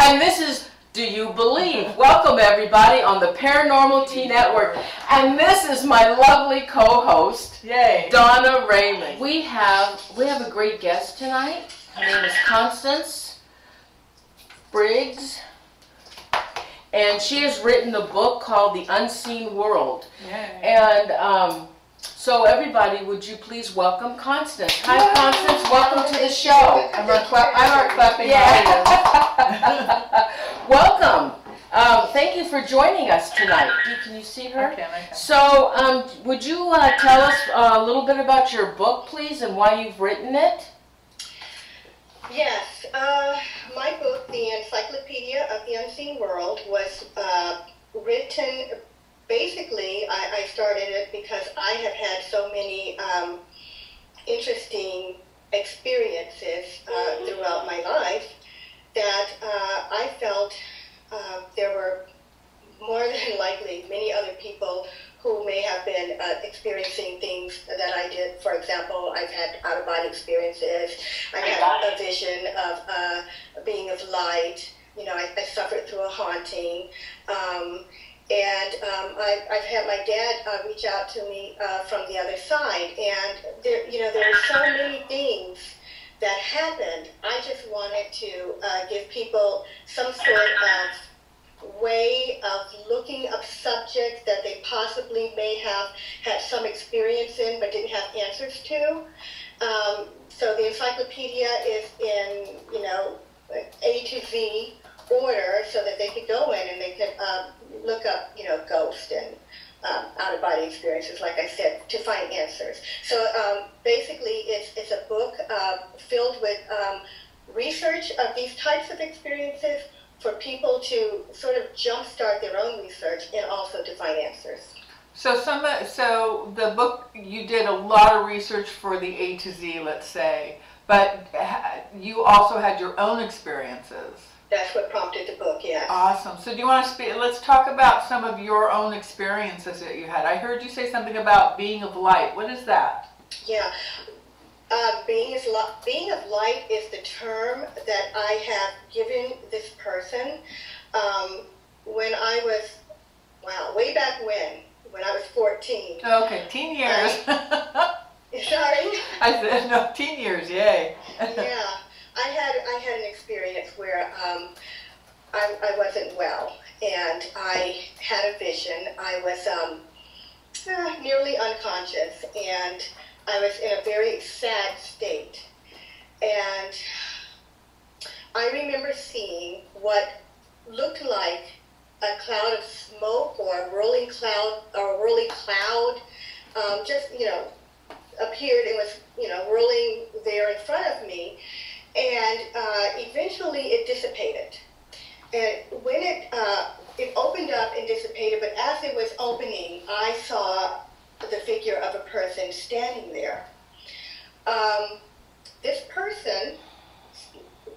And this is Do You Believe? Welcome everybody on the Paranormal T Network. And this is my lovely co-host, Yay. Donna Raymond. We have a great guest tonight. Her name is Constance Briggs. And she has written a book called The Unseen World. Yay. And so everybody, would you please welcome Constance. Hi Constance, welcome to the show. I'm our clapping Yeah. Welcome. Thank you for joining us tonight. Can you see her? I can. So would you tell us a little bit about your book, please, and why you've written it? Yes. My book, The Encyclopedia of the Unseen World, was written. Basically, I started it because I have had so many interesting experiences throughout my life that I felt there were more than likely many other people who may have been experiencing things that I did. For example, I've had out-of-body experiences. I had a vision of a being of light. You know, I suffered through a haunting. I've had my dad reach out to me from the other side, and there were so many things that happened. I just wanted to give people some sort of way of looking up subjects that they possibly may have had some experience in but didn't have answers to. So the encyclopedia is in, A to Z order so that they could go in and they could look up, ghosts and out-of-body experiences, like I said, to find answers. So basically it's a book filled with research of these types of experiences for people to sort of jumpstart their own research and also to find answers. So so the book, you did a lot of research for the A to Z, let's say, but you also had your own experiences. That's what prompted the book, yes. Awesome. So do you want to speak? Let's talk about some of your own experiences that you had. I heard you say something about being of light. What is that? Yeah. Being of light is the term that I have given this person when I was, way back when I was 14. Okay, teen years. Sorry? I said, no, teen years, yay. Yeah. I had an experience where I wasn't well, and I had a vision. I was nearly unconscious, and I was in a very sad state. And I remember seeing what looked like a cloud of smoke or a rolling cloud, just appeared and was rolling there in front of me. And eventually it dissipated. And when it opened up and dissipated, but as it was opening, I saw the figure of a person standing there. This person,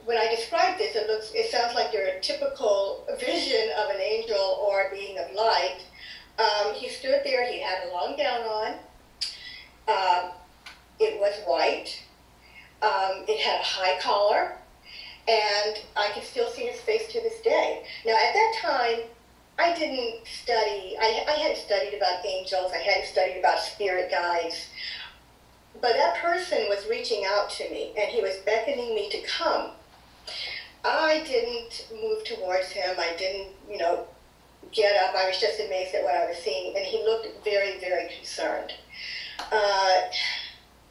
when I describe this, it sounds like your typical vision of an angel or a being of light. He stood there, he had a long gown on. It was white. It had a high collar, and I can still see his face to this day. Now, at that time, I didn't study. I hadn't studied about angels. I hadn't studied about spirit guides. But that person was reaching out to me, and he was beckoning me to come. I didn't move towards him. I didn't, get up. I was just amazed at what I was seeing, and he looked very, very concerned.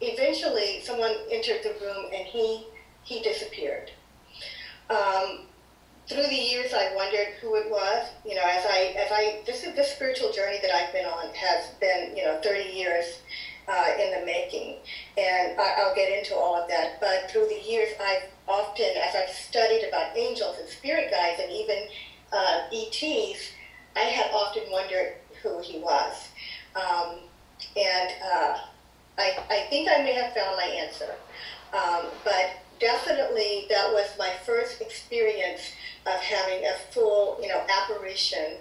Eventually, someone entered the room, and he disappeared. Through the years, I wondered who it was. This spiritual journey that I've been on has been, 30 years in the making, and I'll get into all of that. But through the years, I've often, as I've studied about angels and spirit guides and even ETs, I had often wondered who he was. I think I may have found my answer, but definitely that was my first experience of having a full, apparition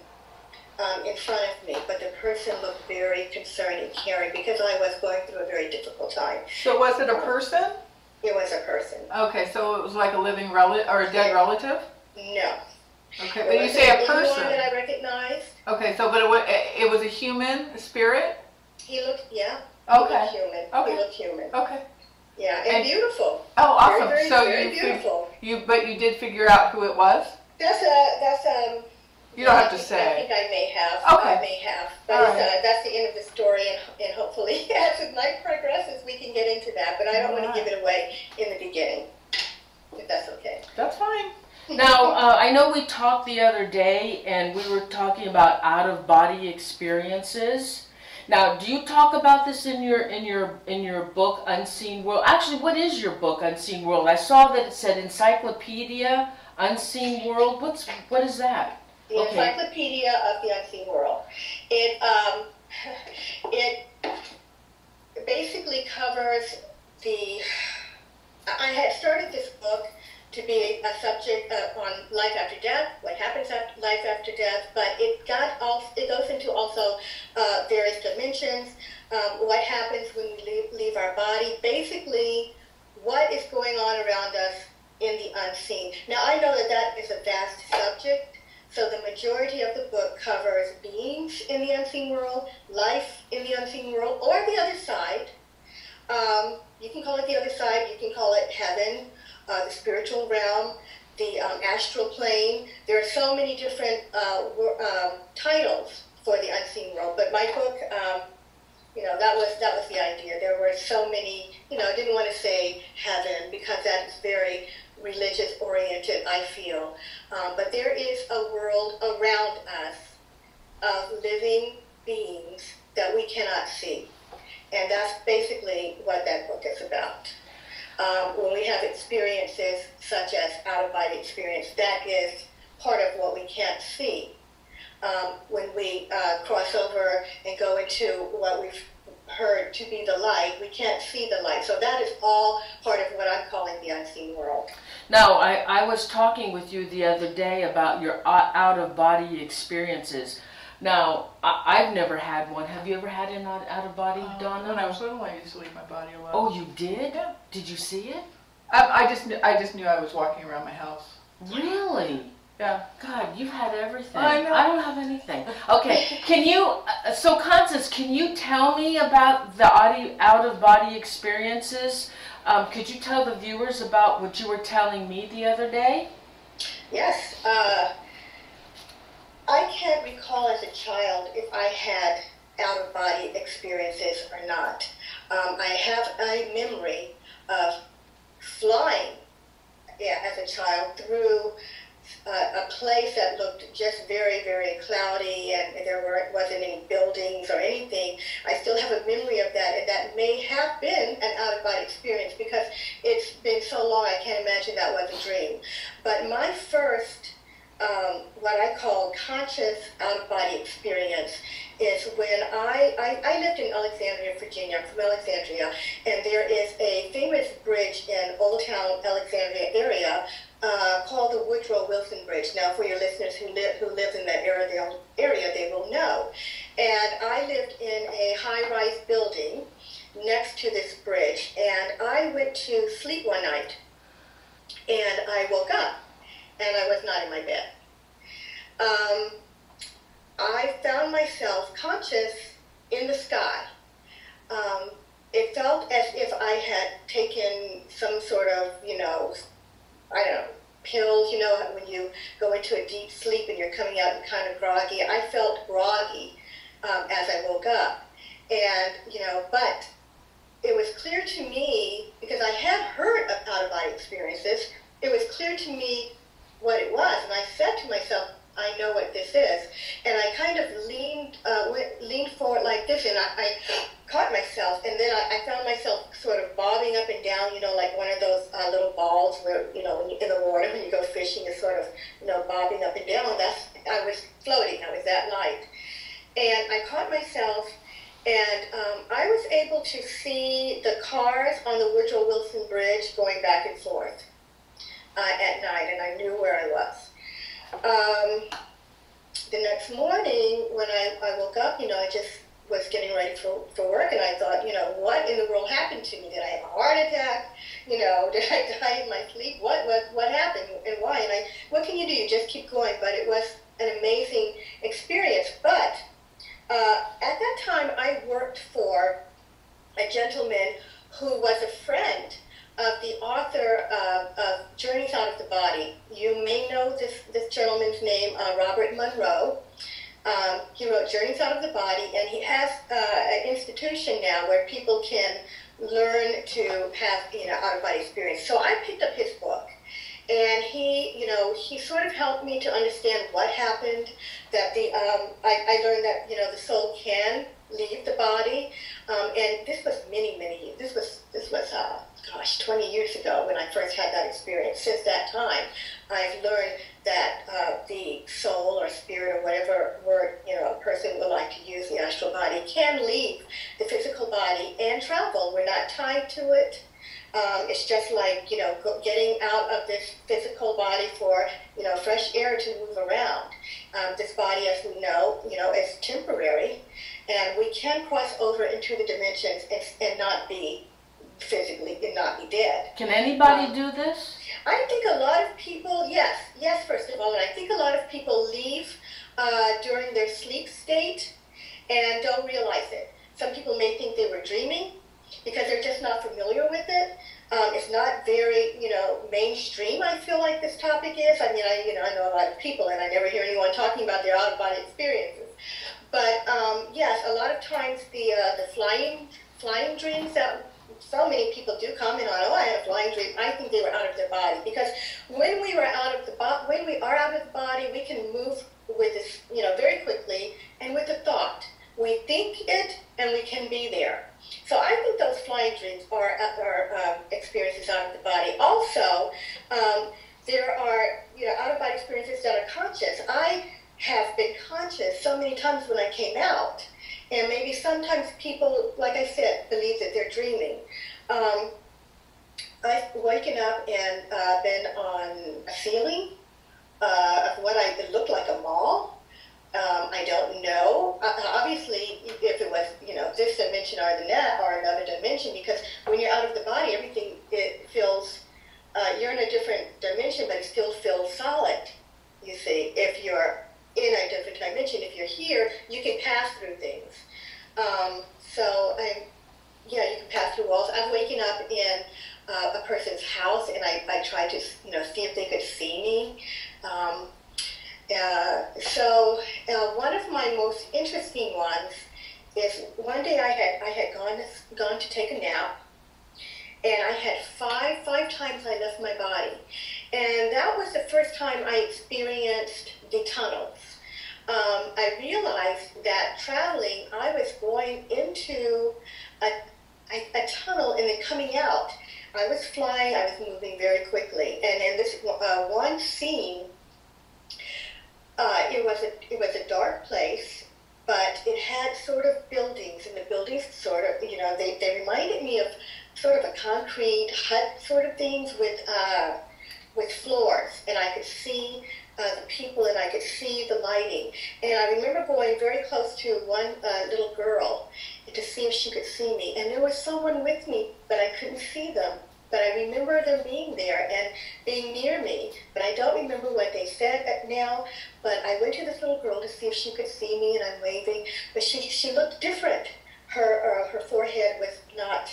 in front of me. But the person looked very concerned and caring because I was going through a very difficult time. So was it a person? It was a person. Okay, so it was like a living relative or a dead relative? No. Okay, but you say a person. Anyone that I recognized. Okay, so but it was a human, a spirit? He looked, yeah. Okay. He looked human. Okay. He looked human. Okay. Yeah, and beautiful. Oh, awesome. Very, So very beautiful. But you did figure out who it was? That's You don't have to say. I think I may have. Okay. I may have. But All right. that's the end of the story, and hopefully as the night progresses, we can get into that. But I don't want to give it away in the beginning, if that's okay. That's fine. Now, I know we talked the other day, and we were talking about out-of-body experiences. Now, do you talk about this in your book, Unseen World? Actually, what is your book, Unseen World? I saw that it said Encyclopedia, Unseen World. What is that? The Encyclopedia of the Unseen World. It basically covers the. I had started this book to be a subject on life after death, what happens after life after death, but it goes into also various dimensions, what happens when we leave our body, basically what is going on around us in the unseen. Now I know that is a vast subject, so the majority of the book covers beings in the unseen world, life in the unseen world, or the other side. You can call it the other side, you can call it heaven, the spiritual realm, the astral plane. There are so many different titles for the unseen world. But my book, that was the idea. There were so many. I didn't want to say heaven because that is very religious oriented, I feel. But there is a world around us of living beings that we cannot see, and that's basically what that book is about. When we have experiences such as out-of-body experience, that is part of what we can't see. When we cross over and go into what we've heard to be the light, we can't see the light. So that is all part of what I'm calling the unseen world. Now, I was talking with you the other day about your out-of-body experiences. Now, I've never had one. Have you ever had an out-of-body, Donna? When I was little, I used to leave my body alone. Oh, you did? Yeah. Did you see it? I just knew I was walking around my house. Really? Yeah. God, you've had everything. I know. I don't have anything. Okay, can you, so Constance, can you tell me about the out-of-body experiences? Could you tell the viewers about what you were telling me the other day? Yes. I can't recall as a child if I had out-of-body experiences or not. I have a memory of flying as a child through a place that looked just very, very cloudy, and there wasn't any buildings or anything. I still have a memory of that, and that may have been an out-of-body experience because it's been so long I can't imagine that was a dream. But my first what I call conscious out-of-body experience is when I lived in Alexandria, Virginia. I'm from Alexandria, and there is a famous bridge in Old Town, Alexandria area called the Woodrow Wilson Bridge. Now, for your listeners who live in that area, they will know. And I lived in a high-rise building next to this bridge, and I went to sleep one night, and I woke up, and I was not in my bed. I found myself conscious in the sky. It felt as if I had taken some sort of, pills, when you go into a deep sleep and you're coming out and kind of groggy. I felt groggy as I woke up. And, but it was clear to me, because I had heard of out-of-body experiences, it was clear to me what it was. And I said to myself, I know what this is. And I kind of leaned forward like this, and I caught myself, and then I found myself sort of bobbing up and down, like one of those little balls where, when you're in the water, when you go fishing, it's sort of, bobbing up and down. I was floating. I was that light. And I caught myself, and I was able to see the cars on the Woodrow Wilson Bridge going back and forth at night, and I knew where I was. The next morning, when I woke up, I just was getting ready for work, and I thought, what in the world happened to me? Did I have a heart attack? Did I die in my sleep? What happened, and why? And what can you do? just keep going, but it was an amazing experience. But at that time, I worked for a gentleman who was a friend of the author of Journeys Out of the Body. You may know this gentleman's name, Robert Monroe. He wrote Journeys Out of the Body, and he has an institution now where people can learn to have, out-of-body experience. So I picked up his book, and he sort of helped me to understand what happened, that I learned that, the soul can leave the body, and this was many, this was 20 years ago when I first had that experience. Since that time, I've learned that the soul or spirit or whatever word, a person would like to use, the astral body, can leave the physical body and travel. We're not tied to it. It's just like, getting out of this physical body for, fresh air to move around. This body, as we know, is temporary, and we can cross over into the dimensions and not be physically, and not be dead. Can anybody do this? I think a lot of people, yes, first of all, and I think a lot of people leave during their sleep state and don't realize it. Some people may think they were dreaming because they're just not familiar with it. It's not very, mainstream, I feel like this topic is. I mean, I know a lot of people, and I never hear anyone talking about their out-of-body experiences. But, yes, a lot of times the flying dreams that so many people do comment on, I had a flying dream, I think they were out of their body. Because when we are out of the body, we can move with this, very quickly, and with a thought. We think it, and we can be there. So I think those flying dreams are experiences out of the body. Also, there are out-of-body experiences that are conscious. I have been conscious so many times when I came out, and maybe sometimes people, like I said, believe that they're dreaming. I've waken up and been on a ceiling of what it looked like a mall. I don't know. Obviously, if it was, this dimension or another dimension, because when you're out of the body, everything, it feels, you're in a different dimension, but it still feels solid, you see. If you're in a different dimension, if you're here, you can pass through things. You can pass through walls. I'm waking up in a person's house, and I try to, see if they could see me. One of my most interesting ones is one day I had gone to take a nap, and I had five times I left my body, and that was the first time I experienced the tunnels. I realized that traveling, I was going into a tunnel and then coming out. I was flying, I was moving very quickly, and in this one scene, it was a dark place, but it had sort of buildings, and the buildings sort of, they reminded me of sort of a concrete hut sort of things with floors, and I could see the people, and I could see the lighting. And I remember going very close to one little girl to see if she could see me, and there was someone with me, but I couldn't see them. But I remember them being there and being near me, but I don't remember what they said now. But I went to this little girl to see if she could see me, and I'm waving, but she looked different. Her forehead was not,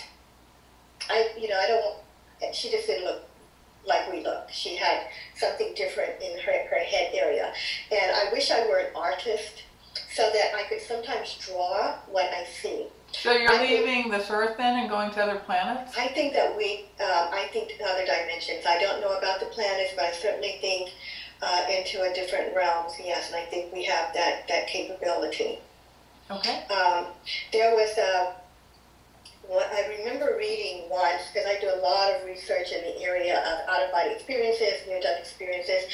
she just didn't look like we look. She had something different in her head area. And I wish I were an artist so that I could sometimes draw what I see. So you're leaving this Earth then and going to other planets? I think that I think other dimensions. I don't know about the planets, but I certainly think into a different realms, yes, and I think we have that capability. Okay. There was I remember reading once, because I do a lot of research in the area of out-of-body experiences, near-death experiences,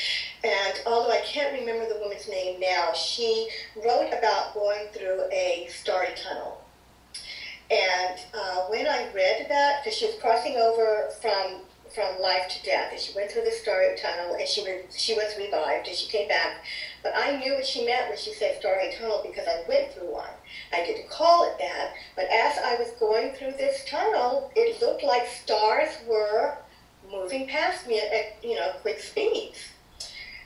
and although I can't remember the woman's name now, she wrote about going through a starry tunnel. And when I read that, because she was crossing over from life to death, and she went through the starry tunnel, and she was revived, and she came back. But I knew what she meant when she said starry tunnel because I went through one. I didn't call it that, but as I was going through this tunnel, it looked like stars were moving past me at quick speeds.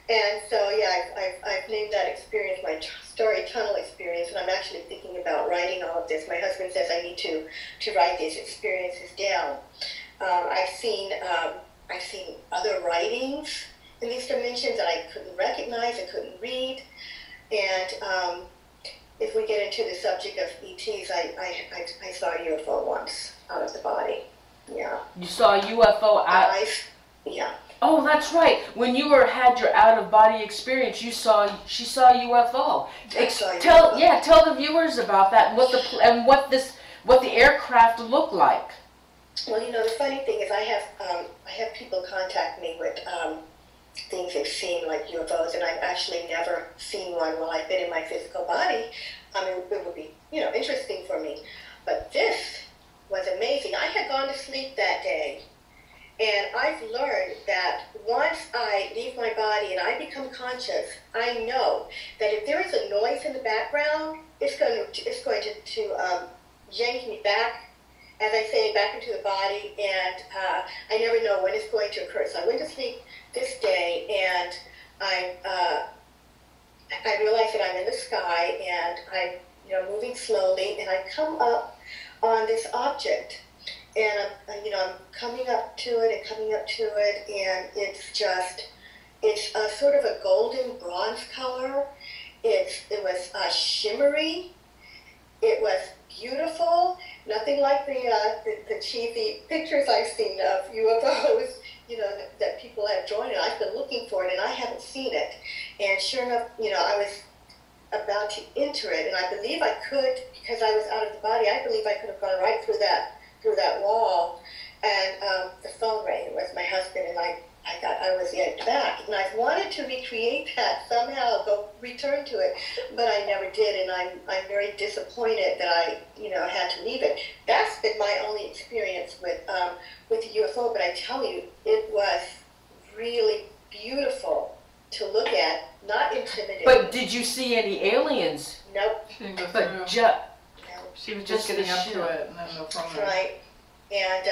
And so, yeah, I've named that experience my story tunnel experience, and I'm actually thinking about writing all of this. My husband says I need to write these experiences down. I've seen other writings in these dimensions that I couldn't recognize, I couldn't read. And if we get into the subject of ETs, I saw a UFO once out of the body. Yeah. You saw a UFO out? Yeah. Oh, that's right. When you had your out-of-body experience, she saw a UFO. Tell the viewers about that and what the aircraft looked like. Well, you know, the funny thing is, I have people contact me with things they've seen, like UFOs, and I've actually never seen one while I've been in my physical body. I mean, it would be, you know, interesting for me. But this was amazing. I had gone to sleep that day. And I've learned that once I leave my body and I become conscious, I know that if there is a noise in the background, it's going to yank me back, as I say, back into the body, and I never know when it's going to occur. So I went to sleep this day, and I realize that I'm in the sky, and I'm moving slowly, and I come up on this object. And I'm coming up to it and it's a sort of a golden bronze color. It was shimmery. It was beautiful. Nothing like the cheesy pictures I've seen of UFOs, you know, that people have drawn. And I've been looking for it, and I haven't seen it. And sure enough, you know, I was about to enter it, and I believe I could, because I was out of the body. I believe I could have gone right through that wall, and the phone rang. It was my husband, and I thought I was yanked back, and I wanted to recreate that somehow, return to it, but I never did, and I'm very disappointed that I had to leave it. That's been my only experience with the UFO, but I tell you, it was really beautiful to look at, not intimidating. But did you see any aliens? Nope. She was just getting up to it, and then no phone. Right. And,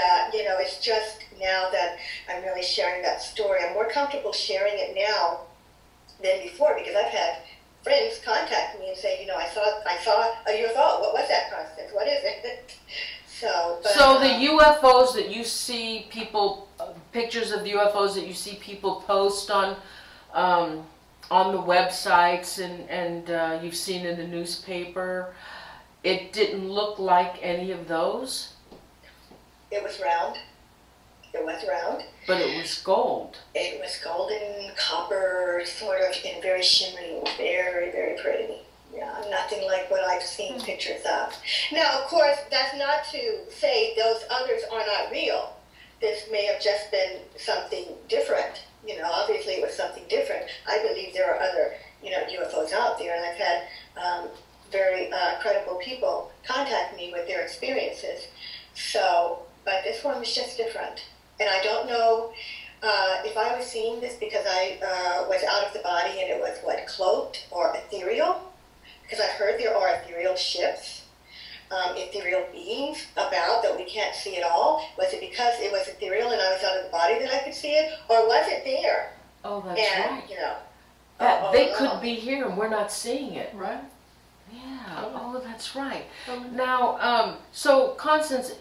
it's just now that I'm really sharing that story. I'm more comfortable sharing it now than before, because I've had friends contact me and say, you know, I saw a UFO. What was that, Constance? What is it? So the UFOs that you see people, pictures of UFOs that you see people post on the websites and you've seen in the newspaper, it didn't look like any of those? It was round. It was round. But it was gold. It was golden, copper, sort of, and very shimmery, very, very pretty. Yeah, nothing like what I've seen pictures of. Now, of course, that's not to say those others are not real. This may have just been something different. You know, obviously it was something different. I believe there are other, UFOs out there, and I've had very credible people contact me with their experiences. So, but this one was just different. And I don't know if I was seeing this because I was out of the body and it was, cloaked or ethereal? Because I've heard there are ethereal ships, ethereal beings about that we can't see at all. Was it because it was ethereal and I was out of the body that I could see it? Or was it there? Oh, that's right. They could be here and we're not seeing it. Right. Yeah. Oh, that's right. Now, so Constance,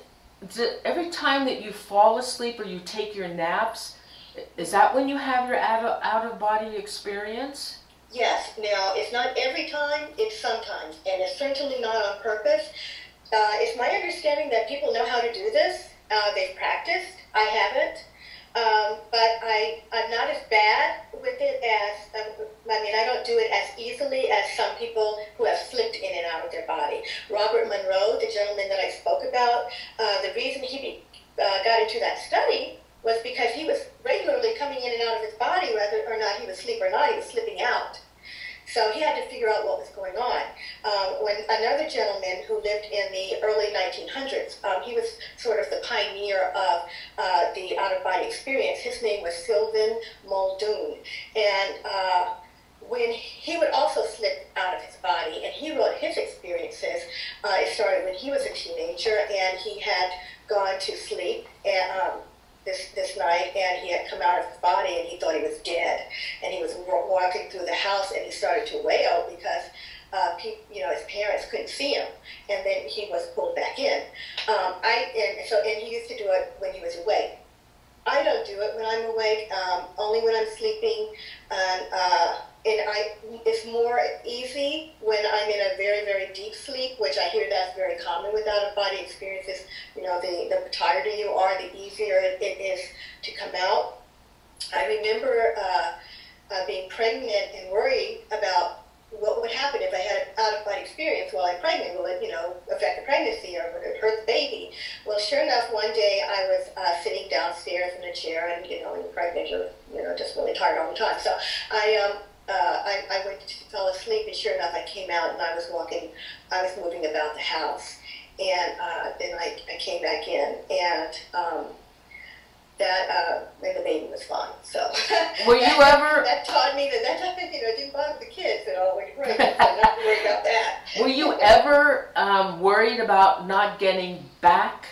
every time that you fall asleep or you take your naps, is that when you have your out-of-body experience? Yes. Now, it's not every time, it's sometimes, and it's certainly not on purpose. It's my understanding that people know how to do this. They've practiced. I haven't. But I'm not as bad with it as, I don't do it as easily as some people who have slipped in and out of their body. Robert Monroe, the gentleman that I spoke about, the reason he got into that study was because he was regularly coming in and out of his body, whether or not he was asleep or not, he was slipping out. So he had to figure out what was going on. When another gentleman who lived in the early 1900s, he was sort of the pioneer of the out-of-body experience. His name was Sylvan Muldoon. And when he would also slip out of his body, and he wrote his experiences, it started when he was a teenager, and he had gone to sleep, and this night, and he had come out of his body, and he thought he was dead, and he was walking through the house, and he started to wail because his parents couldn't see him, and then he was pulled back in. And he used to do it when he was awake. I don't do it when I'm awake, only when I'm sleeping, and it's more easy when I'm in a very, very deep sleep, which I hear that's very common with out-of-body experiences. The tireder you are, the easier it is to come out. I remember being pregnant and worried about what would happen if I had an out-of-body experience while I'm pregnant. Will it, affect the pregnancy, or would it hurt the baby? Well, sure enough, one day I was sitting downstairs in a chair, and when you're pregnant, you're just really tired all the time. So I went to fall asleep, and sure enough, I came out, and I was moving about the house, and then I came back in, and and the baby was fine. So were you ever? That taught me that didn't bother the kids at all when you're pregnant. So not to worry about that. Were you ever worried about not coming back?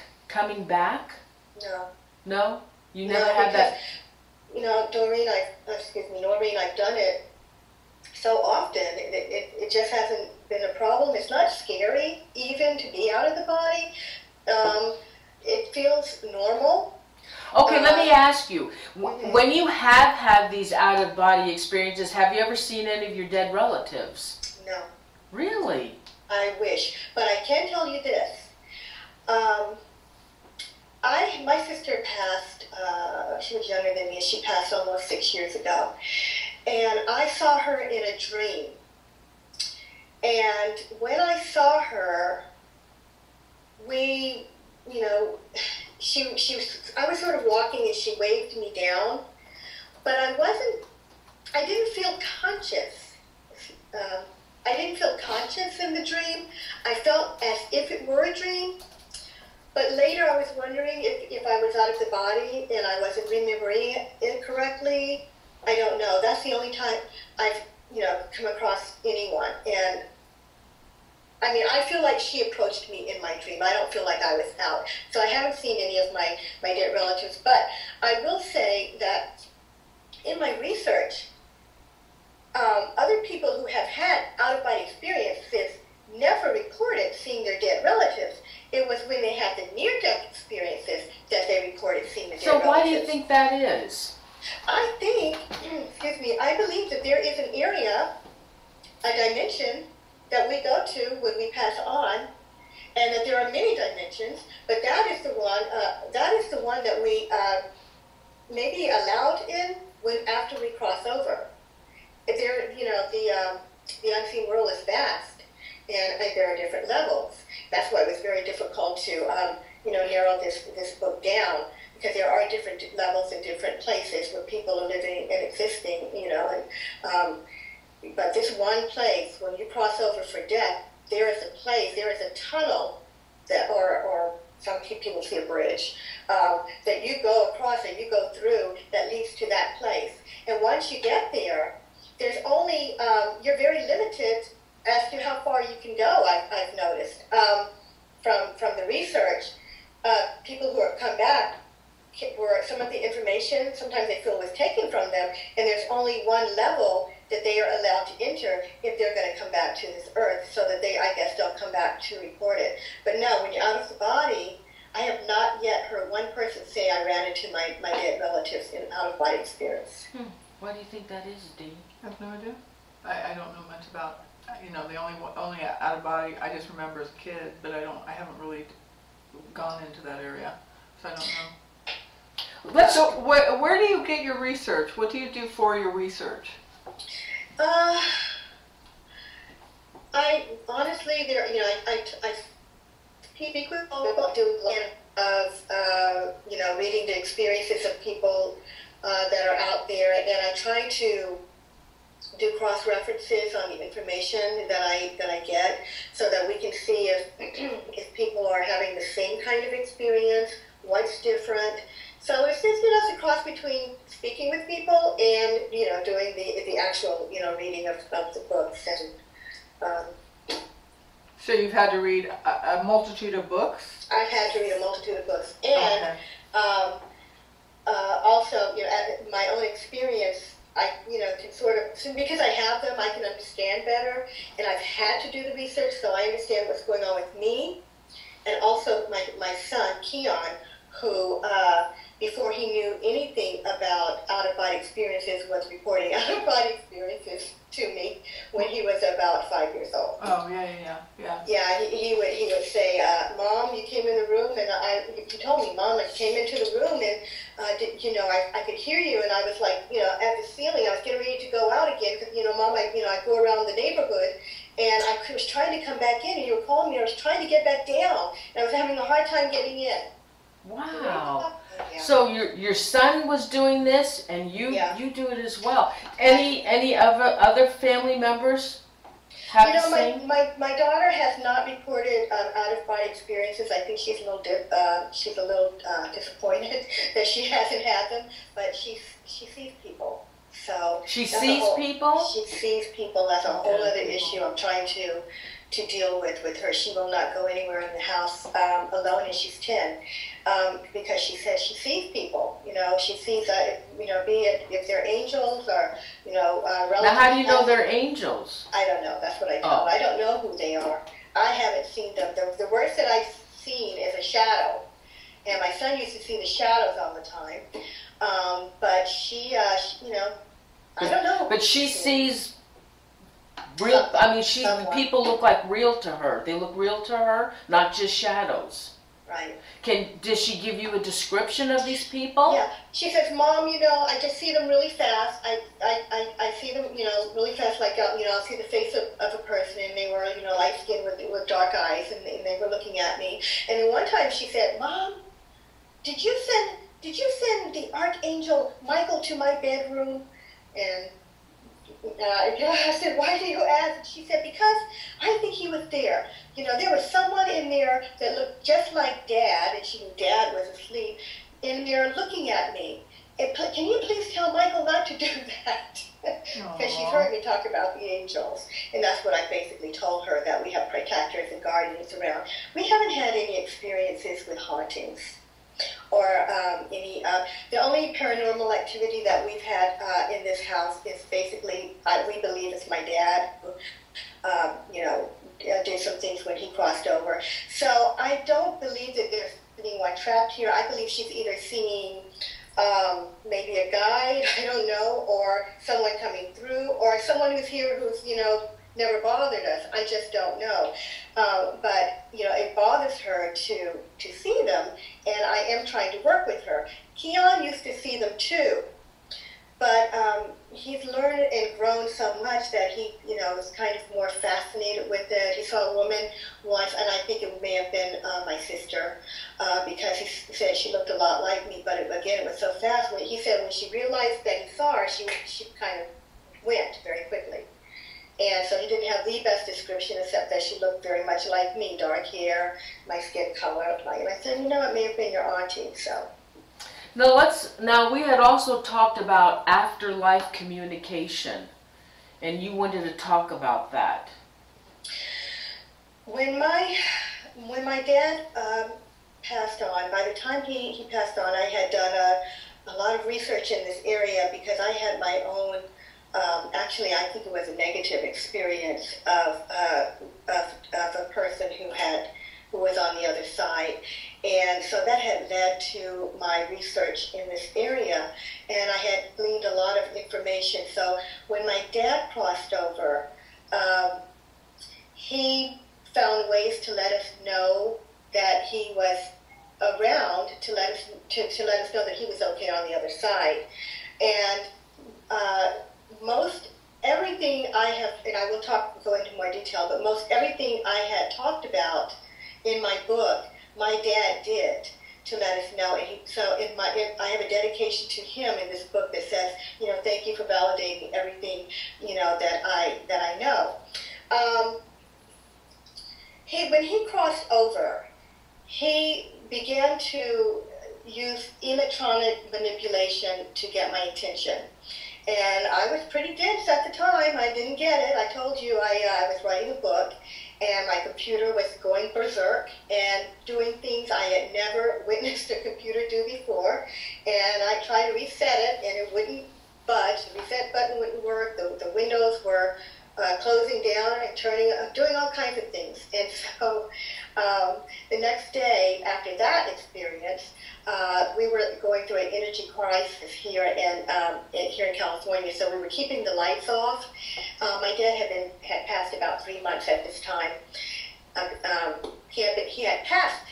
No. No, you never had that. Noreen, I've done it so often. It just hasn't been a problem. It's not scary even to be out of the body. It feels normal. Okay, let me ask you, when you have had these out-of-body experiences, have you ever seen any of your dead relatives? No. Really? I wish. But I can tell you this. My sister passed, she was younger than me, she passed almost 6 years ago. And I saw her in a dream. And when I saw her, I was sort of walking and she waved me down, but I didn't feel conscious. I didn't feel conscious in the dream. I felt as if it were a dream, but later I was wondering if I was out of the body and I wasn't remembering it correctly. I don't know. That's the only time I've, come across anyone. And I feel like she approached me in my dream. I don't feel like I was out. So I haven't seen any of my dead relatives. But I will say that in my research, other people who have had out-of-body experiences never reported seeing their dead relatives. It was when they had the near-death experiences that they reported seeing the dead relatives. So why do you think that is? I think, I believe that there is an area, a dimension, that we go to when we pass on, and that there are many dimensions, but that is the one that we may be allowed in after we cross over. The unseen world is vast, and there are different levels. That's why it was very difficult to narrow this book down, because there are different levels in different places where people are living and existing, but this one place, when you cross over for death, there is a tunnel or some people see a bridge, that you go across and you go through that leads to that place. And once you get there, there's only, you're very limited as to how far you can go, I've noticed. From the research, people who have come back, where some of the information, sometimes they feel was taken from them, and there's only one level that they are allowed to enter if they're going to come back to this earth, so that they, I guess, don't come back to report it. But no, when you're out of the body, I have not yet heard one person say I ran into my dead relatives in out-of-body experience. Why do you think that is, Dee? I have no idea. I don't know much about, the only out-of-body I just remember as a kid, but I haven't really gone into that area, so I don't know. So where do you get your research? What do you do for your research? I honestly, I speak with people, do reading the experiences of people that are out there, and I try to do cross references on the information that I get, so that we can see if people are having the same kind of experience, what's different. So it's just it's a cross between speaking with people and doing the actual reading of the books. And so you've had to read a multitude of books? I've had to read a multitude of books, and also, my own experience, I, can sort of, because I have them, I can understand better, and I've had to do the research, so I understand what's going on with me, and also my son, Keon, who, before he knew anything about out-of-body experiences, was reporting out-of-body experiences to me when he was about 5 years old. Oh, yeah. Yeah, he would say, Mom, you came in the room, and he told me, Mom, I came into the room, and, I could hear you, and I was like, at the ceiling, I was getting ready to go out again, because, Mom, I go around the neighborhood, and I was trying to come back in, and you were calling me, I was trying to get back down, and I was having a hard time getting in. Wow. Yeah. So your son was doing this, and you do it as well. Any other family members have the same? My daughter has not reported out-of-body experiences. I think she's a little disappointed that she hasn't had them, but she sees people. So she sees people? She sees people. That's a whole other issue I'm trying to deal with her. She will not go anywhere in the house alone, and she's 10, because she says she sees people. She sees, be it if they're angels or, relatives. Now, how do you know they're angels? I don't know. That's what I told her. I don't know who they are. I haven't seen them. The worst that I've seen is a shadow, and my son used to see the shadows all the time. But she, I don't know. But she sees real. People look like real to her. They look real to her, not just shadows. Right. Does she give you a description of these people? Yeah. She says, Mom, I just see them really fast. I see them, really fast. Like, I'll see the face of a person, and they were, light skinned with dark eyes, and they were looking at me. And then one time she said, Mom, did you send the Archangel Michael to my bedroom? And I said, why do you ask? And she said, because I think he was there. There was someone in there that looked just like Dad, and she knew Dad was asleep, in there looking at me. And can you please tell Michael not to do that? Because she's heard me talk about the angels. And that's what I basically told her, that we have protectors and guardians around. We haven't had any experiences with hauntings. Or the only paranormal activity that we've had in this house is basically, we believe it's my dad, who, did some things when he crossed over. So I don't believe that there's anyone trapped here. I believe she's either seeing maybe a guide, I don't know, or someone coming through, or someone who's here who's, never bothered us. I just don't know. But, it bothers her to see them, and I am trying to work with her. Keon used to see them too, but he's learned and grown so much that he, was kind of more fascinated with it. He saw a woman once, and I think it may have been my sister, because he said she looked a lot like me, but again, it was so fast. He said when she realized that he saw her, she kind of went very quickly. And so he didn't have the best description, except that she looked very much like me, dark hair, my skin color. And I said, it may have been your auntie, so. Now we had also talked about afterlife communication, and you wanted to talk about that. When my dad passed on, by the time he passed on, I had done a lot of research in this area, because I had my own. Actually, I think it was a negative experience of a person who was on the other side, and so that had led to my research in this area, and I had gleaned a lot of information. So when my dad crossed over, he found ways to let us know that he was around, to let us know that he was okay on the other side, and most everything I have, and I will go into more detail, but most everything I had talked about in my book, my dad did to let us know. And I have a dedication to him in this book that says, thank you for validating everything, that I know. When he crossed over, he began to use electronic manipulation to get my attention. And I was pretty dense at the time. I didn't get it. I told you I was writing a book. and my computer was going berserk and doing things I had never witnessed a computer do before. And I tried to reset it, and it wouldn't budge. The reset button wouldn't work. The windows were closing down and turning, doing all kinds of things. And so the next day after that experience, we were going through an energy crisis here in California, so we were keeping the lights off. My dad had passed about 3 months at this time. He had passed.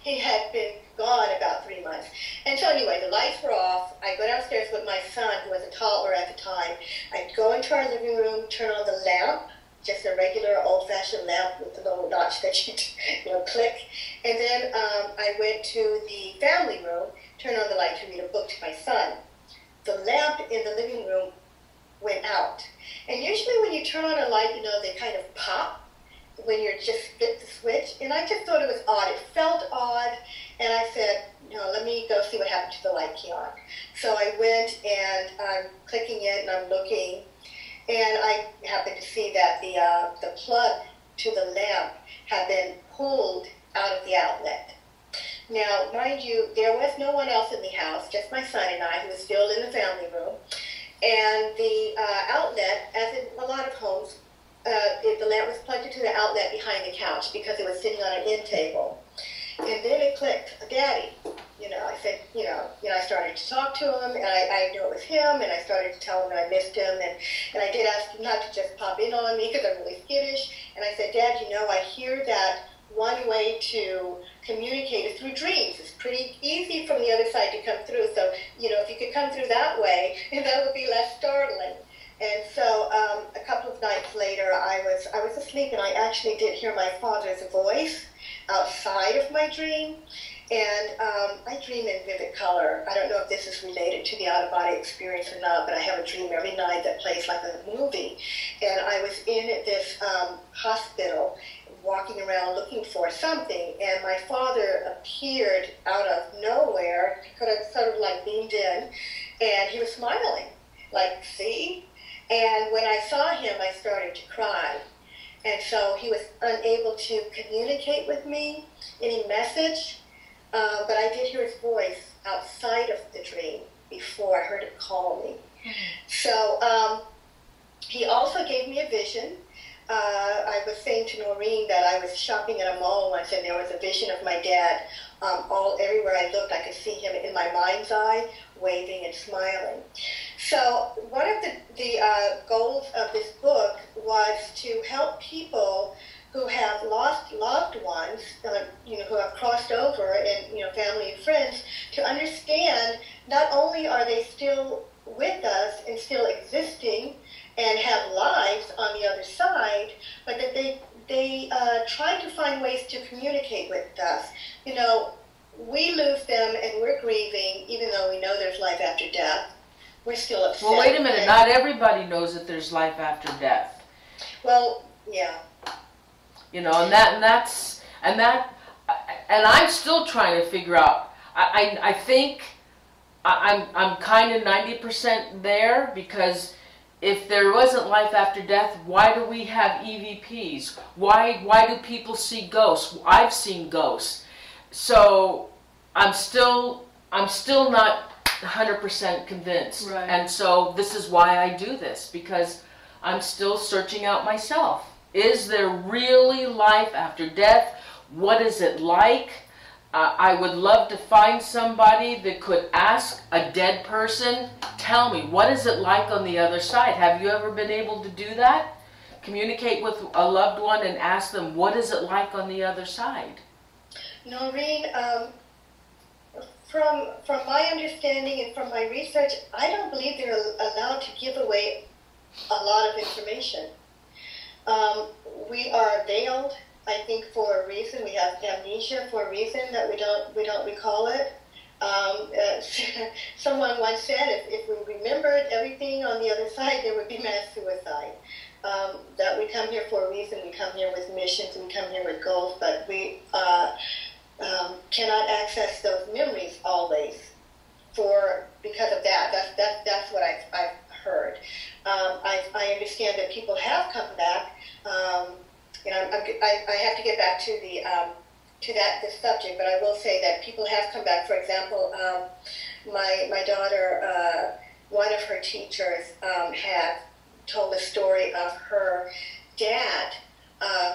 He had been gone about 3 months. And so anyway, the lights were off. I go downstairs with my son, who was a toddler at the time. I'd go into our living room, turn on the lamp, just a regular old-fashioned lamp with the little notch that you click. And then I went to the family room, turned on the light to read a book to my son. The lamp in the living room went out. And usually when you turn on a light, they kind of pop when you're just flip the switch. And I just thought it was odd. It felt odd. And I said, no, let me go see what happened to the light key on. So I went, and I'm clicking it, and I'm looking. And I happened to see that the plug to the lamp had been pulled out of the outlet. Now, mind you, there was no one else in the house, just my son and I, who was still in the family room. And the outlet, as in a lot of homes, the lamp was plugged into the outlet behind the couch because it was sitting on an end table. And then it clicked, Daddy. I said, I started to talk to him, and I knew it was him, and I started to tell him that I missed him, and I did ask him not to just pop in on me because I'm really skittish. And I said, Dad, I hear that one way to communicate is through dreams. It's pretty easy from the other side to come through, so, if you could come through that way, that would be less startling. And so a couple of nights later, I was asleep, and I actually did hear my father's voice outside of my dream. And I dream in vivid color. I don't know if this is related to the out-of-body experience or not, but I have a dream every night that plays like a movie. And I was in this hospital walking around looking for something, and my father appeared out of nowhere, sort of like beamed in, and he was smiling, like, see? And when I saw him, I started to cry. And so he was unable to communicate with me, any message, but I did hear his voice outside of the dream before I heard him call me. So he also gave me a vision. I was saying to Noreen that I was shopping at a mall once, and there was a vision of my dad. Everywhere I looked, I could see him in my mind's eye, waving and smiling. So one of the goals of this book was to help people who have lost loved ones, who have crossed over, and family and friends, to understand not only are they still with us and still existing and have lives on the other side, but that they try to find ways to communicate with us. We lose them and we're grieving, even though we know there's life after death. We're still upset. Well, wait a minute. Not everybody knows that there's life after death. Well, yeah. And I'm still trying to figure out. I think I'm kind of 90% there, because if there wasn't life after death, why do we have EVPs? Why do people see ghosts? I've seen ghosts. So I'm still not 100% convinced. Right. And so this is why I do this, because I'm still searching out myself. Is there really life after death? What is it like? I would love to find somebody that could ask a dead person, tell me, what is it like on the other side? Have you ever been able to do that? Communicate with a loved one and ask them, what is it like on the other side? Noreen, from my understanding and from my research, I don't believe they're allowed to give away a lot of information. We are veiled, I think, for a reason. We have amnesia for a reason that we don't recall it. Someone once said if we remembered everything on the other side, there would be mass suicide. That we come here for a reason. We come here with missions. We come here with goals, but we cannot access those memories always because of that. That's what I've heard. I understand that people have come back you know, I have to get back to this subject, but I will say that people have come back. For example, my daughter, one of her teachers had told a story of her dad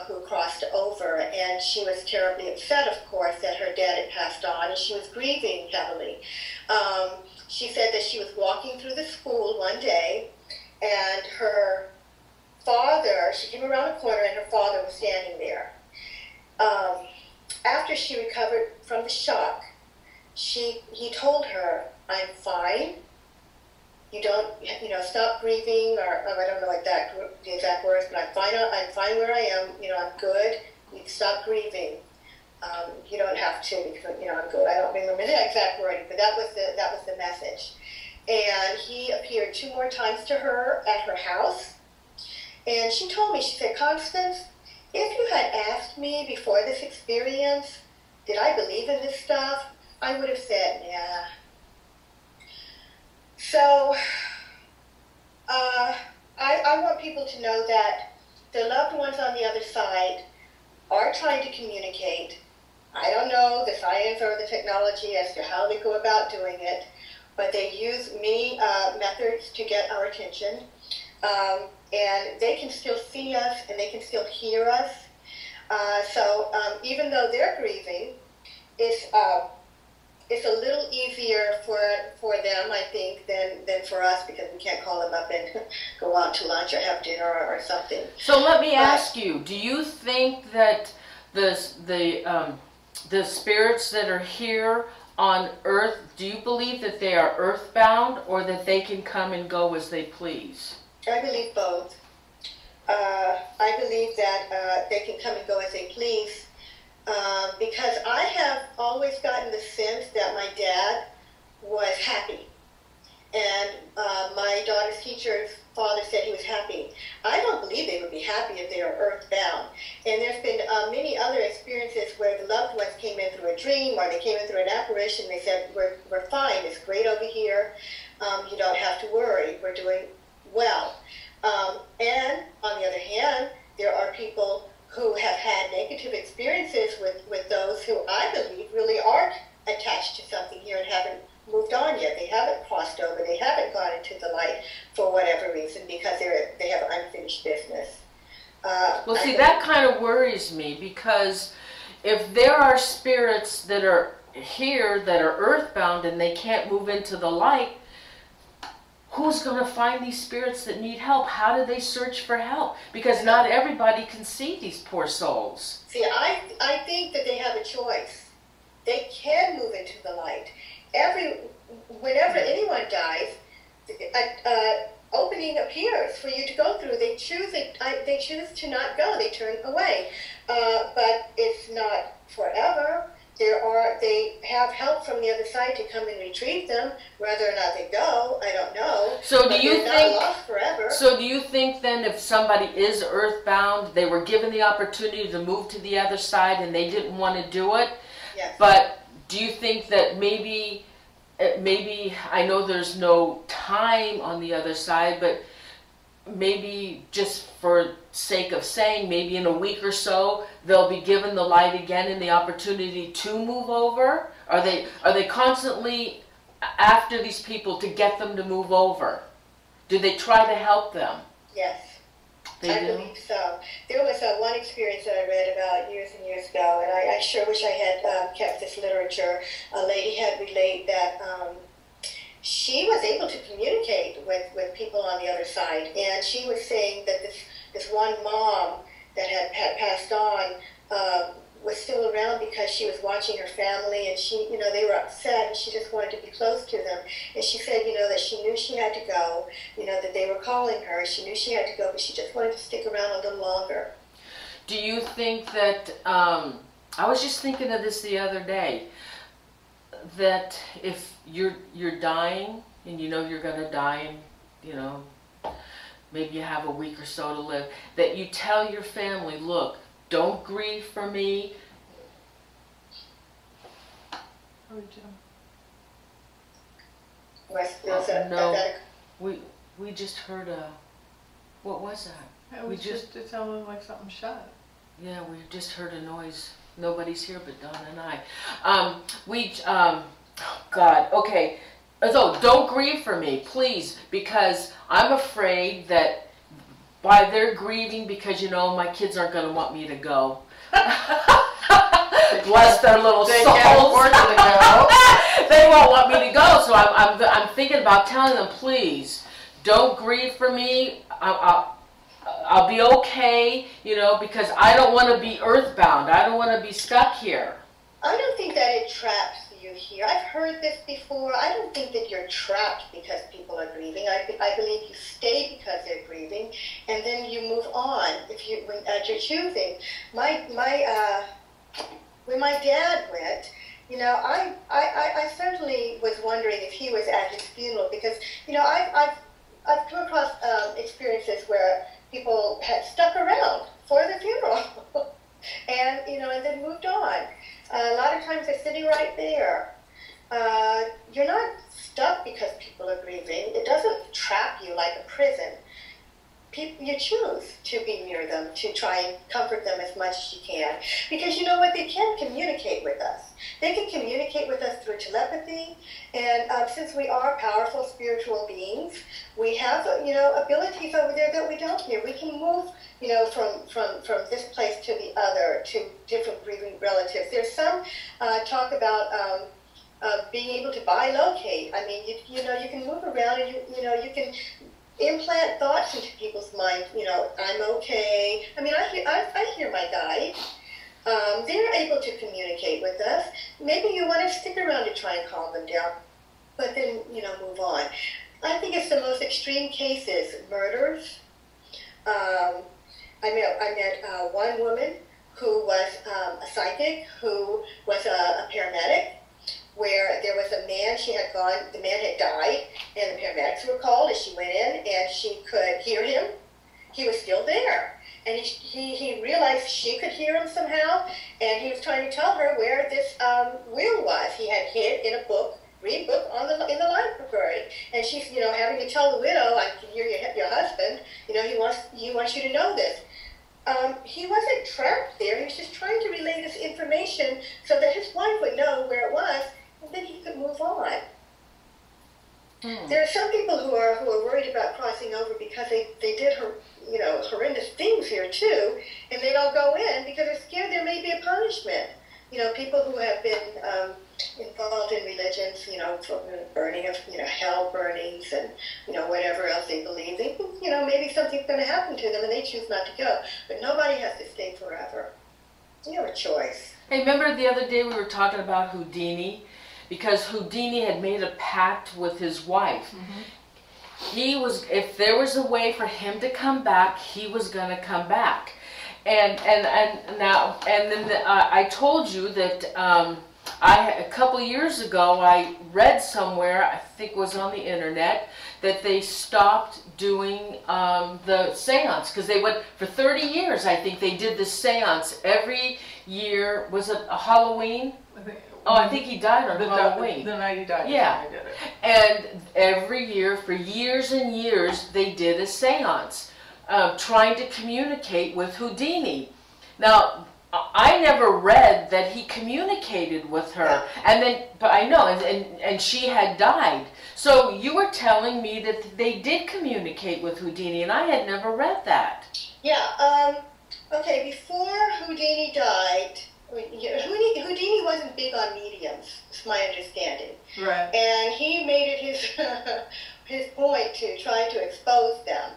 who crossed over, and she was terribly upset, of course, that her dad had passed on, and she was grieving heavily. She said that she was walking through the school one day, and her father, she came around the corner, and her father was standing there. After she recovered from the shock, he told her, "I'm fine. You don't, stop grieving," or I don't know like that, the exact words, but I'm fine where I am, I'm good. You stop grieving. You don't have to, because, I'm good. I don't remember the exact wording, but that was the message. And he appeared 2 more times to her at her house. And she told me, she said, "Constance, if you had asked me before this experience, did I believe in this stuff, I would have said, nah." So, I want people to know that the loved ones on the other side are trying to communicate. I don't know the science or the technology as to how they go about doing it, but they use many methods to get our attention. And they can still see us, and they can still hear us. So even though they're grieving, it's a little easier for them, I think, than for us, because we can't call them up and go out to lunch or have dinner or something. So let me ask you: do you think that the spirits that are here on Earth, do you believe that they are earthbound, or that they can come and go as they please? I believe both. I believe that they can come and go as they please, because I have always gotten the sense that my dad was happy. And my daughter's teacher's father said he was happy. I don't believe they would be happy if they are earthbound. And there's been many other experiences where the loved ones came in through a dream, or they came in through an apparition. They said, we're fine, it's great over here. You don't have to worry, we're doing well. And on the other hand, there are people who have had negative experiences with those who I believe really aren't attached to something here and haven't moved on yet. They haven't crossed over. They haven't gone into the light for whatever reason, because they have unfinished business. Well, see, that kind of worries me, because if there are spirits that are here that are earthbound and they can't move into the light, who's going to find these spirits that need help? How do they search for help? Because not everybody can see these poor souls. See, I think that they have a choice. They can move into the light. Whenever anyone dies, opening appears for you to go through. They choose to not go. They turn away. But it's not forever. They have help from the other side to come and retrieve them. Whether or not they go, I don't know. So do you think? Not lost forever. So do you think then, if somebody is earthbound, they were given the opportunity to move to the other side and they didn't want to do it? Yes. But do you think that maybe I know there's no time on the other side, but maybe just for sake of saying, maybe in a week or so they'll be given the light again and the opportunity to move over? Are they constantly after these people to get them to move over? Do they try to help them? Yes. I believe so. There was one experience that I read about years and years ago, and I sure wish I had kept this literature. A lady had relayed that she was able to communicate with people on the other side, and she was saying that this one mom that had passed on was still around because she was watching her family, and they were upset, and she just wanted to be close to them. And she said, that she knew she had to go, that they were calling her. She knew she had to go, but she just wanted to stick around a little longer. Do you think that, I was just thinking of this the other day, that if you're dying, and you're going to die, and, maybe you have a week or so to live, that you tell your family, look, don't grieve for me. No, we just heard what was that? It sounded like something shut. Yeah, we just heard a noise. Nobody's here but Don and I. God, okay. So don't grieve for me, please, because I'm afraid that by their grieving, because you know my kids aren't going to want me to go. Bless their little souls. Can't afford you to go. They won't want me to go, so I'm thinking about telling them, please, don't grieve for me. I'll be okay, you know, because I don't want to be earthbound. I don't want to be stuck here. I don't think that it traps you here. I've heard this before. I don't think that you're trapped because people are grieving. I believe you stay because they're grieving, and then you move on if you're choosing. When my dad went, you know, I certainly was wondering if he was at his funeral, because, you know, I've come across experiences where people had stuck around for the funeral and, you know, and then moved on. A lot of times they're sitting right there. You're not stuck because people are grieving. It doesn't trap you like a prison. You choose to be near them, to try and comfort them as much as you can. Because you know what? They can communicate with us. They can communicate with us through telepathy. And since we are powerful spiritual beings, we have, you know, abilities over there that we don't hear. We can move, you know, from this place to the other, to different grieving relatives. There's some talk about being able to bilocate. I mean, you know, you can move around, and you know, you can implant thoughts into people's minds. You know, I'm okay. I mean, I hear my guide. They're able to communicate with us. Maybe you want to stick around to try and calm them down, but then, you know, move on. I think it's the most extreme cases, murders. I met one woman who was a psychic, who was a paramedic, where there was a man, the man had died, and the paramedics were called, and she went in, and she could hear him. He was still there. And he realized she could hear him somehow, and he was trying to tell her where this will was. He had hid in a book, read book in the library, and she's, you know, having to tell the widow, I can hear your husband, you know, he wants you to know this. He wasn't trapped there. He was just trying to relay this information so that his wife would know where it was, and then he could move on. There are some people who are worried about crossing over because they did horrendous things here too, and they don't go in because they're scared there may be a punishment. You know, people who have been involved in religions, you know, for burning of, you know, hell burnings and, you know, whatever else they believe, they think, you know, maybe something's going to happen to them and they choose not to go. But nobody has to stay forever. You have a choice. Hey, remember the other day we were talking about Houdini? Because Houdini had made a pact with his wife. He was, if there was a way for him to come back, he was going to come back. And then I told you that a couple years ago I read somewhere, I think it was on the internet, that they stopped doing the seance, because they went for 30 years. I think they did the seance every year. Was it a Halloween? I think he died on Halloween. The night he died. Yeah. I did it. And every year, for years and years, they did a seance, trying to communicate with Houdini. Now, I never read that he communicated with her, but I know, and she had died. So you were telling me that they did communicate with Houdini, and I had never read that. Yeah. Okay. Before Houdini died, Houdini wasn't big on mediums, it's my understanding. Right. And he made it his point to try to expose them.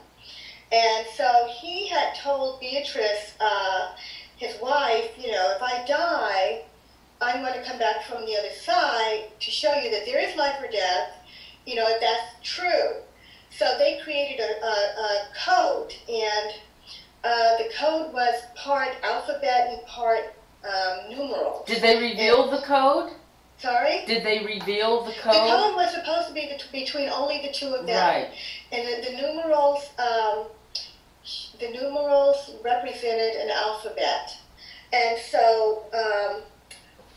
And so he had told Beatrice, his wife, you know, if I die, I'm going to come back from the other side to show you that there is life or death, you know, if that's true. So they created a code, and the code was part alphabet and part numerals. Did they reveal the code? Sorry? Did they reveal the code? The code was supposed to be between only the two of them. Right. And the numerals represented an alphabet. And so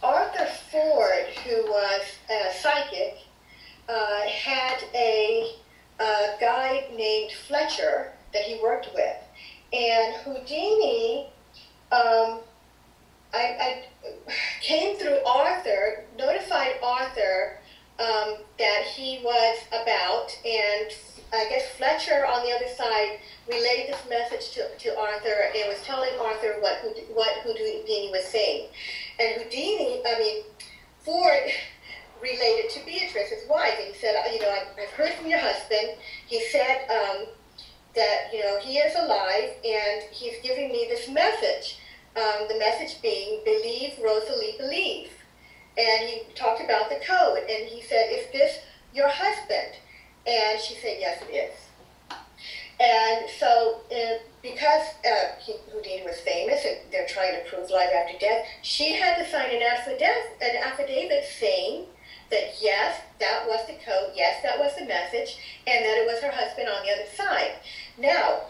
Arthur Ford, who was a psychic, had a guide named Fletcher that he worked with. And Houdini I came through Arthur, notified Arthur that he was about, and I guess Fletcher on the other side relayed this message to Arthur and was telling Arthur what Houdini was saying. And Houdini, Ford related to Beatrice, his wife, and he said, I've heard from your husband. He said that, he is alive and he's giving me this message. The message being, believe, Rosalie, believe. And he talked about the code, and he said, is this your husband? And she said, yes, it is. And so, because Houdini was famous, and they're trying to prove life after death, she had to sign an affidavit saying that, yes, that was the code, yes, that was the message, and that it was her husband on the other side. Now,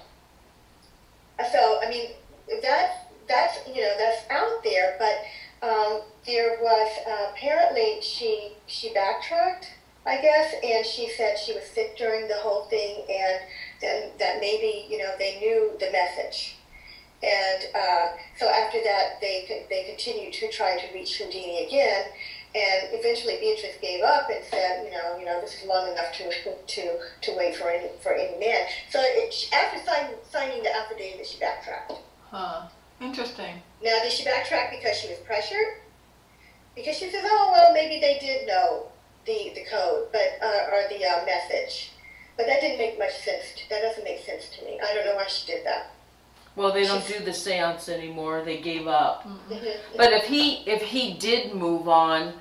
so, that's out there, but there was, apparently she backtracked, I guess, and she said she was sick during the whole thing, and then that maybe, they knew the message. And so after that, they continued to try to reach Houdini again, and eventually Beatrice gave up and said, this is long enough to wait for any man. So after signing the affidavit, she backtracked. Huh. Interesting. Now, did she backtrack because she was pressured? Because she says, oh, well, maybe they did know the code, but or the message. But that didn't make much sense. That doesn't make sense to me. I don't know why she did that. Well, they don't do the seance anymore. They gave up. Mm-hmm. But if he did move on,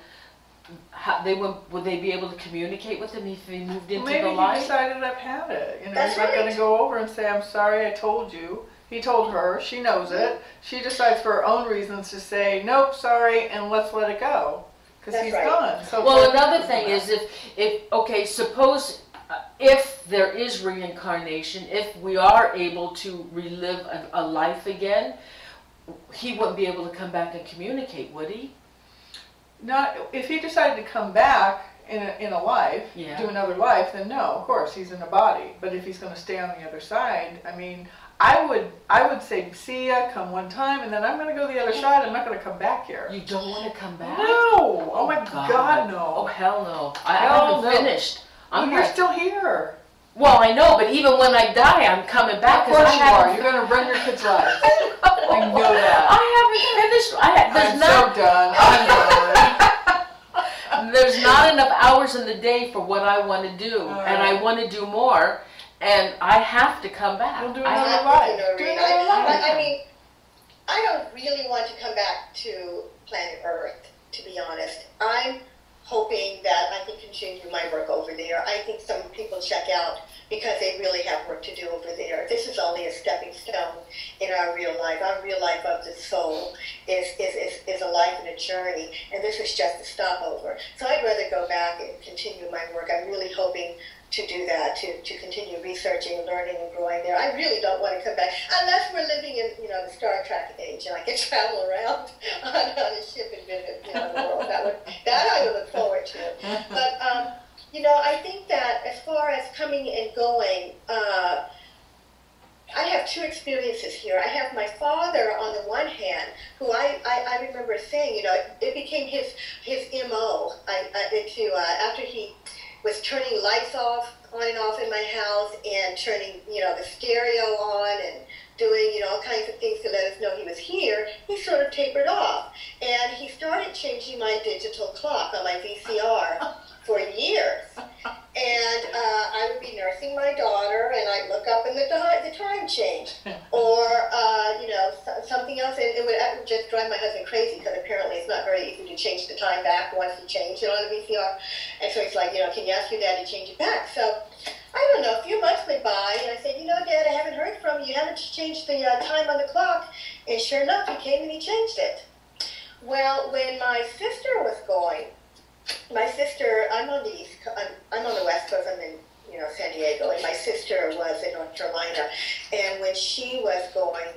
would they be able to communicate with him if he moved into the light? Maybe he decided I've had it. That's he's not going to go over and say, I'm sorry, I told you. He told her, she knows it. She decides for her own reasons to say, nope, sorry, and let's let it go. Because he's gone. So well, another thing is suppose if there is reincarnation, if we are able to relive a life again, he wouldn't be able to come back and communicate, would he? Not if he decided to come back in a life, do another life, then no, of course, he's in a body. But if he's going to stay on the other side, I would say, see ya, come one time, and then I'm going to go the other side. I'm not going to come back here. You don't want to come back? No! Oh my God, no. Oh, hell no. I haven't finished. You're still here. Well, I know, but even when I die, I'm coming back. Of course you are. You're going to run your kids' lives. I know that. I haven't finished. I'm so done. I'm done. There's not enough hours in the day for what I want to do, and I want to do more. And I have to come back. We'll do another life. I don't really want to come back to planet Earth, to be honest. I'm hoping that I can continue my work over there. I think some people check out because they really have work to do over there. This is only a stepping stone in our real life. Our real life of the soul is a life and a journey, and this is just a stopover. So I'd rather go back and continue my work. I'm really hoping to do that, to continue researching, learning, and growing there. I really don't want to come back, unless we're living in, the Star Trek age, and I can travel around on a ship and visit, the world. That I would look forward to. But, I think that as far as coming and going, I have two experiences here. I have my father on the one hand, who I remember saying, it became his MO after he was turning lights on and off in my house and turning, the stereo on and doing, all kinds of things to let us know he was here. He sort of tapered off. And he started changing my digital clock on my VCR for years. And I would be nursing my daughter, and I'd look up and the time changed. Or, something else, and it would just drive my husband crazy, because apparently it's not very easy to change the time back once you change it on the VCR. And so he's like, can you ask your dad to change it back? So, I don't know, a few months went by, and I said, Dad, I haven't heard from you. You haven't changed the time on the clock. And sure enough, he came and he changed it. Well, when my sister was going, I'm on the West Coast, I'm in, San Diego, and my sister was in North Carolina, and when she was going,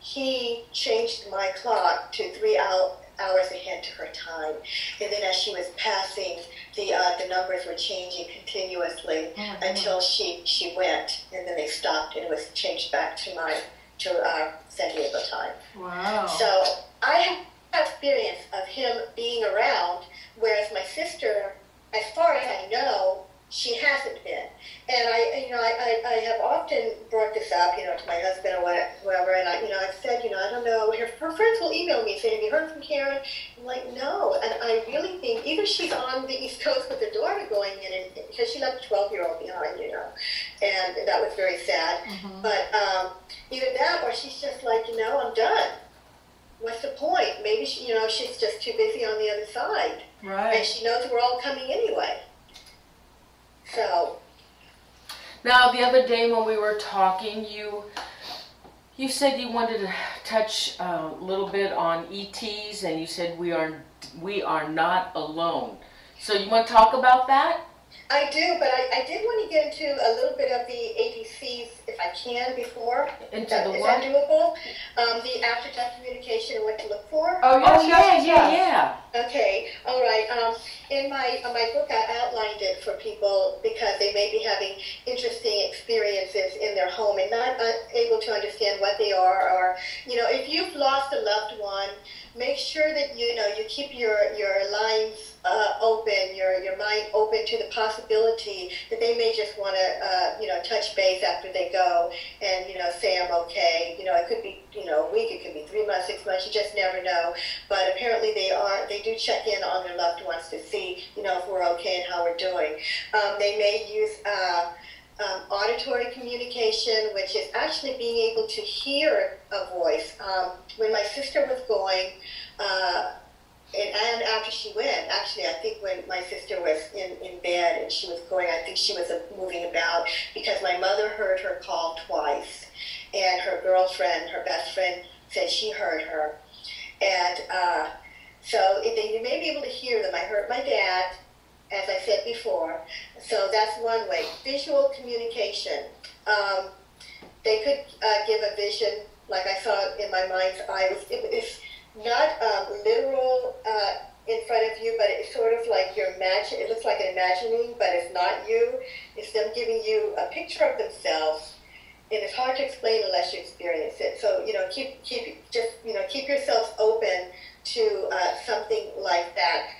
he changed my clock to 3 hours ahead to her time, and then as she was passing, the numbers were changing continuously until she went, and then they stopped, and it was changed back to my to San Diego time. Wow. So I have experience of him being around, whereas my sister, as far as I know, she hasn't been. And I have often brought this up, to my husband or whoever, and I've said, I don't know. Her friends will email me saying, have you heard from Karen? I'm like, no. And I really think either she's on the East Coast with her daughter going in, and because she left a 12-year-old behind, and that was very sad. Mm-hmm. But either that or she's just like, I'm done. What's the point? Maybe she's just too busy on the other side. Right. And she knows we're all coming anyway. So. Now, the other day when we were talking, you said you wanted to touch a little bit on ETs, and you said we are not alone. So you want to talk about that? I do, but I did want to get into a little bit of the ADCs, if I can, before. Into the Is what? that doable? The after-death communication and what to look for? Oh, yes, yeah. Okay, all right. In my book, I outlined it for people because they may be having interesting experiences in their home and not able to understand what they are. Or, if you've lost a loved one, make sure that you keep your lines open, your mind open to the possibility that they may just want to touch base after they go and say I'm okay. It could be a week, it could be 3 months, 6 months. You just never know. But apparently they do check in on their loved ones to see if we're okay and how we're doing. They may use auditory communication, which is actually being able to hear a voice. When my sister was going, and after she went, actually, I think when my sister was in bed and she was going, I think she was moving about because my mother heard her call twice, and her girlfriend, her best friend, said she heard her. And so you may be able to hear them. I heard my dad, as I said before. So that's one way. Visual communication. They could give a vision, like I saw it in my mind's eye. It's not literal in front of you, but it's sort of like it looks like an imagining, but it's not you. It's them giving you a picture of themselves, and it's hard to explain unless you experience it. So keep yourselves open to something like that.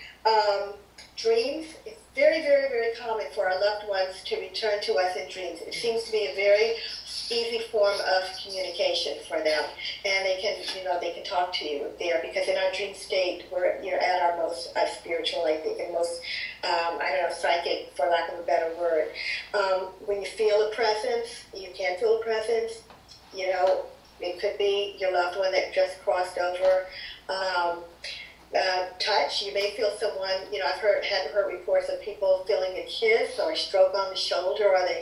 Dreams. It's very, very, very common for our loved ones to return to us in dreams. It seems to be a very easy form of communication for them, and they can talk to you there because in our dream state you're at our most spiritual, I think, and most psychic, for lack of a better word. When you feel a presence, you can feel a presence. It could be your loved one that just crossed over. Touch. You may feel someone. I've heard reports of people feeling a kiss or a stroke on the shoulder or the